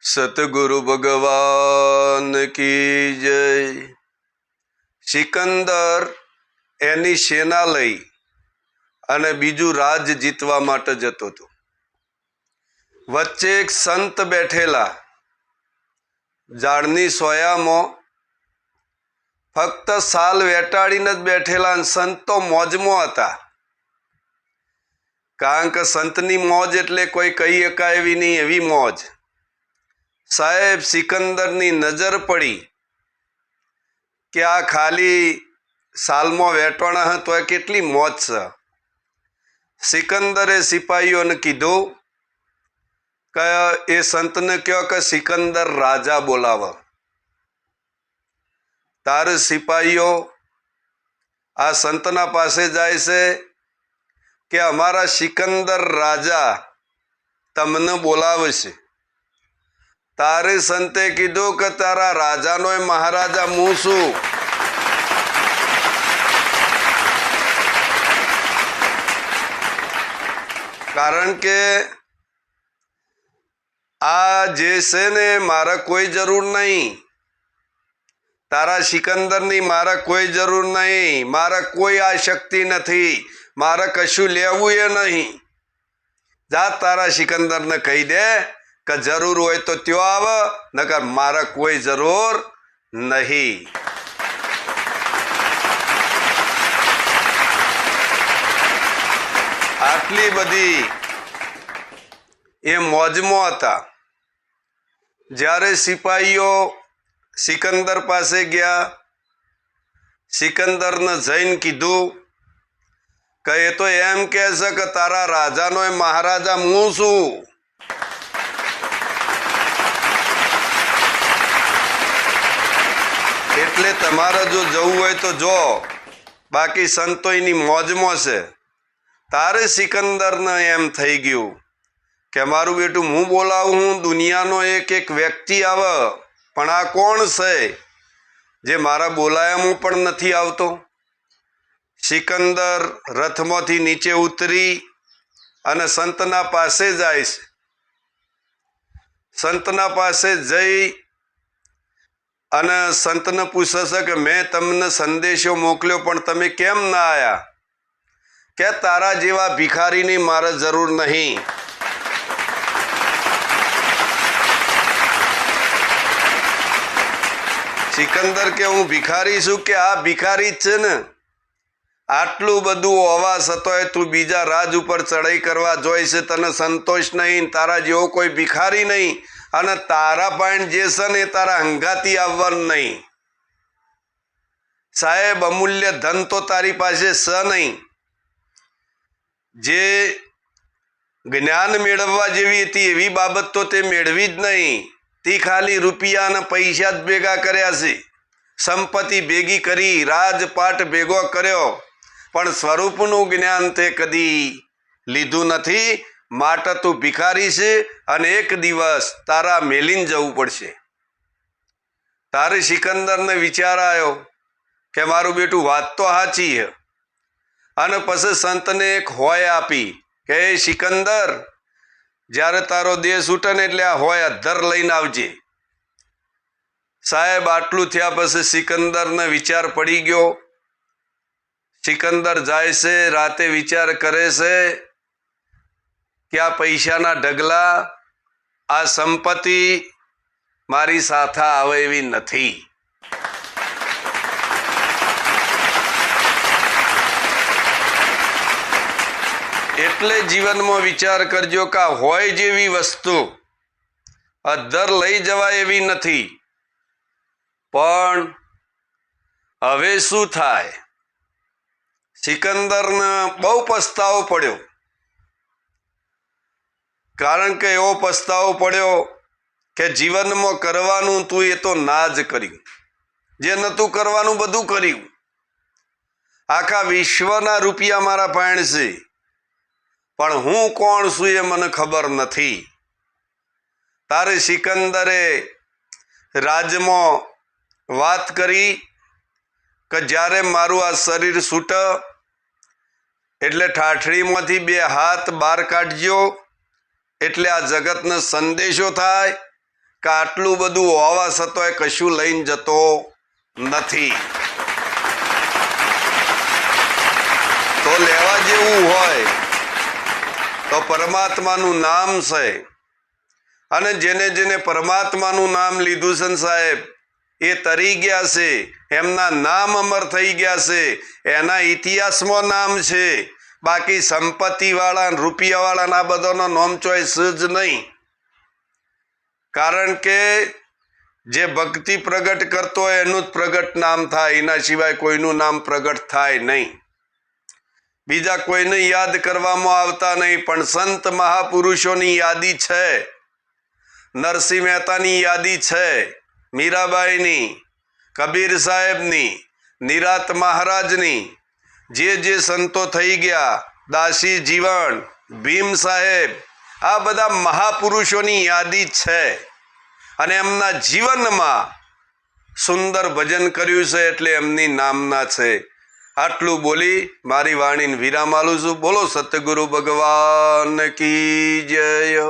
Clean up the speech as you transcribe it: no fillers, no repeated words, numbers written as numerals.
સતગુરુ ભગવાન કી જય। સિકંદર એની સેના લઈ અને બીજું રાજ જીતવા માટે જતો હતો। વચ્ચે એક સંત બેઠેલા ઝાડની સોયામાં, ફક્ત સાલ વેટાડીને જ બેઠેલા અને સંત તો મોજમાં હતા। કારણ કે સંતની મોજ એટલે કોઈ કહી શકાય એવી નહીં, એવી મોજ। સાહેબ સિકંદરની નજર પડી કે આ ખાલી સાલમાં વેટવાના હતો, કેટલી મોજ છે। સિકંદરે સિપાહીઓને કીધું કે એ સંતને કહો કે સિકંદર રાજા બોલાવો। તારે સિપાહીઓ આ સંતના પાસે જાય છે કે અમારા સિકંદર રાજા તમને બોલાવે છે। તારે સંતે કીધું કે તારા રાજાનો મહારાજા હું છું। કારણ કે આ જે છે ને મારે કોઈ જરૂર નહીં, તારા સિકંદરની મારે કોઈ જરૂર નહીં, મારે કોઈ આ શક્તિ નથી, મારે કશું લેવું એ નહીં। જા તારા સિકંદરને કહી દે કે જરૂર હોય તો ત્યો આવે, નકર મારે કોઈ જરૂર નહીં। આટલી બધી એ મોજમાં હતા। જ્યારે સિપાહીઓ સિકંદર પાસે ગયા, સિકંદરને જઈને કીધું કે એ તો એમ કહે છે કે તારા રાજાનો મહારાજા હું છું। એટલે તમારે જો જવું હોય તો જો, બાકી સંતો એની મોજમાં છે। તારે સિકંદરને એમ થઈ ગયું કે મારું બેટું હું બોલાવું હું, દુનિયાનો એક એક વ્યક્તિ આવે, પણ આ કોણ છે જે મારા બોલાયામાં પણ નથી આવતો। સિકંદર રથમાંથી નીચે ઉતરી અને સંતના પાસે જાય છે। સંતના પાસે જઈ અને સંતને પૂછે છે કે મેં તમને સંદેશો મોકલ્યો પણ તમે કેમ ના આવ્યા? કે તારા જેવા ભિખારીની મારે જરૂર નહીં। સિકંદર કે હું ભિખારી છું? કે આ ભિખારી જ છે ને। આટલું બધું હોવા છતાંય તું બીજા રાજ ઉપર ચડાઈ કરવા જોઈ છે, તને સંતોષ નહીં, તારા જેવો કોઈ ભિખારી નહીં, અને તારા પણ જે છે ને એ તારા હંગાતી આવવાનું નહીં। સાહેબ અમૂલ્ય ધન તો તારી પાસે છે નહીં, જે જ્ઞાન મેળવવા જેવી હતી એવી બાબત તો તે મેળવી જ નહીં। તે ખાલી રૂપિયા અને પૈસા જ ભેગા કર્યા છે, સંપત્તિ ભેગી કરી, રાજપાટ ભેગો કર્યો, પણ સ્વરૂપનું જ્ઞાન તે કદી લીધું નથી। માટે તું ભિખારી છે અને એક દિવસ તારા મેલીને જવું પડશે। તારે સિકંદરને વિચાર આવ્યો કે મારું બેટું વાત તો સાચી છે, અને પછી સંતને એક હોય આપી કે એ સિકંદર, જ્યારે તારો દેહ છૂટે ને એટલે આ હોય અધ્ધર લઈને આવજે। સાહેબ આટલું થયા પછી સિકંદરને વિચાર પડી ગયો। સિકંદર જાય છે, રાતે વિચાર કરે છે કે આ પૈસાના ઢગલા, આ સંપત્તિ મારી સાથે આવે એવી નથી। એટલે જીવનમાં વિચાર કરજો કે આ હોય જેવી વસ્તુ અધ્ધર લઈ જવાય એવી નથી। પણ હવે શું થાય? સિકંદરને બહુ પસ્તાવો પડ્યો। કારણ કે એવો પસ્તાવો પડ્યો કે જીવનમાં કરવાનું તું એ તો ના જ કર્યું, જે નહોતું કરવાનું બધું કર્યું। આખા વિશ્વના રૂપિયા મારા પાસે છે, પણ હું કોણ છું એ મને ખબર નથી। તારે સિકંદરે રાજમાં વાત કરી કે જ્યારે મારું આ શરીર છૂટે એટલે ઠાઠડીમાંથી 2 હાથ બહાર કાઢજો, એટલે આ જગતને સંદેશો થાય કે આટલું બધું હોવા છતાંય કશું લઈને જતો નથી. તો લેવા જેવું હોય તો પરમાત્માનું નામ છે. અને જેને જેને પરમાત્માનું નામ લીધું છે ને સાહેબ, એ તરી ગયા છે, એમના નામ અમર થઈ ગયા છે, એના ઇતિહાસમાં નામ છે. બાકી સંપત્તિવાળા રૂપિયાવાળા આ બધાનો નામ ચોઈસ જ નહીં. કારણ કે જે ભક્તિ પ્રગટ કરતો હોય એનું જ પ્રગટ નામ થાય, એના સિવાય કોઈનું નામ પ્રગટ થાય નહીં. બીજા કોઈને યાદ કરવામાં આવતા નહીં. પણ સંત મહાપુરુષોની યાદી છે, નરસિંહ મહેતાની યાદી છે, મીરાબાઈની, કબીર સાહેબની, નિરાત મહારાજની, જે સંતો થઈ ગયા, દાસી જીવન, ભીમ સાહેબ, આ બધા મહાપુરુષોની યાદી છે. અને એમના જીવનમાં સુંદર ભજન કર્યું છે એટલે એમની નામના છે. આટલું બોલી મારી વાણીને વિરામ આલું છું. બોલો સતગુરુ ભગવાન કી જય.